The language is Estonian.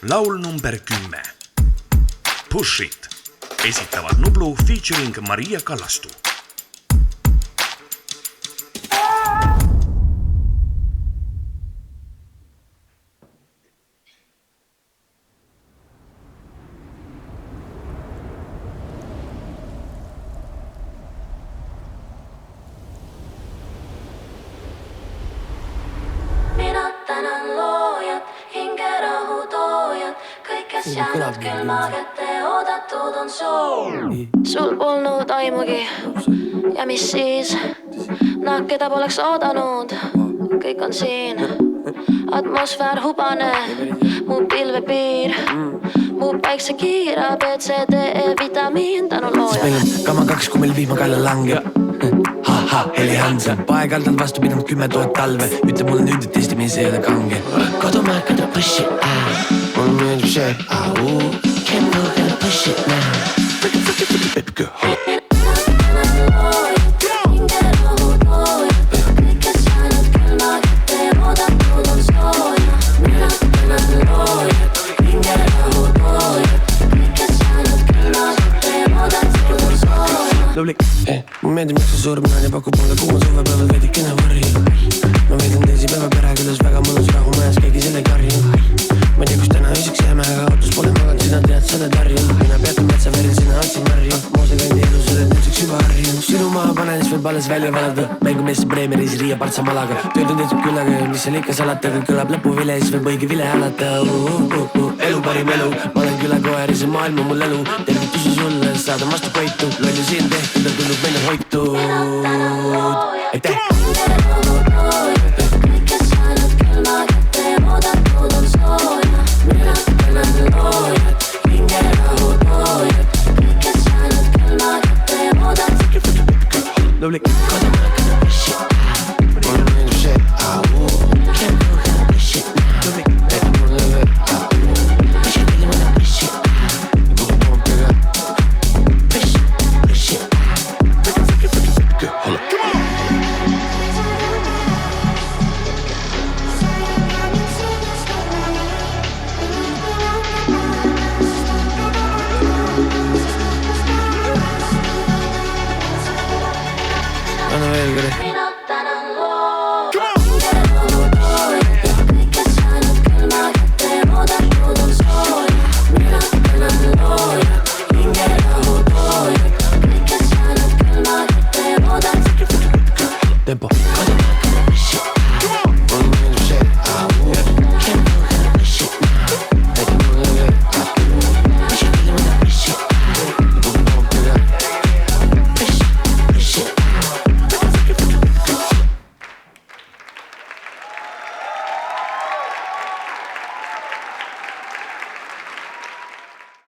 Laul number 10. Push It. Esitavad Nublu featuring Maria Kallastu. Tänan loojat, hingerahu toojat, kõik kes jäänud külma kätte oodatud on soo. Sul polnud aimugi ja mis siis, keda poleks oodanud, kõik on siin. Atmosfäär hubane, mu pilvepiir, mu päikse kiirab, et see D-vitamiin tänu loojat. Meil on kama 2, kui meil vihma kalla langeb. Heli Hansa, paegaldalt vastu pidanud 10 000 talve. Ütle mulle nüüd, et testimise ei ole kange. Kodumaa kada push it out. Mulle meeldib see Kempo kada push it now. Baby girl. Mu meeldib miks see surm naan ja pakub mulle kuuma suvepäeval veidikene varju. Ma veedan teisi päeva pere külles väga mõnus rahu majas, keegi selle karju. Ma tea, kus täna ööseks jääme, aga autos pole maganud, sina tead, sa oled harju. Mina peatan metsa veril, sina andsin marju. Moose kandi elus oled nüüdseks juba harju. Sinu maha panen, siis võib alles välja valada. Mängumeeste preemiareisi Riia Partsa malaga. Tööd on tehtud küllaga ja mis seal ikka salata, kui kõlab lõpuvile, siis võib õige vile halata. Elu parim elu, ma olen külakoer ja see maailm on mul elu. Tervitusi sulle, saada vastu koitu. Lollu siin tehtud, on tulnud meile hoitud. Aitäh!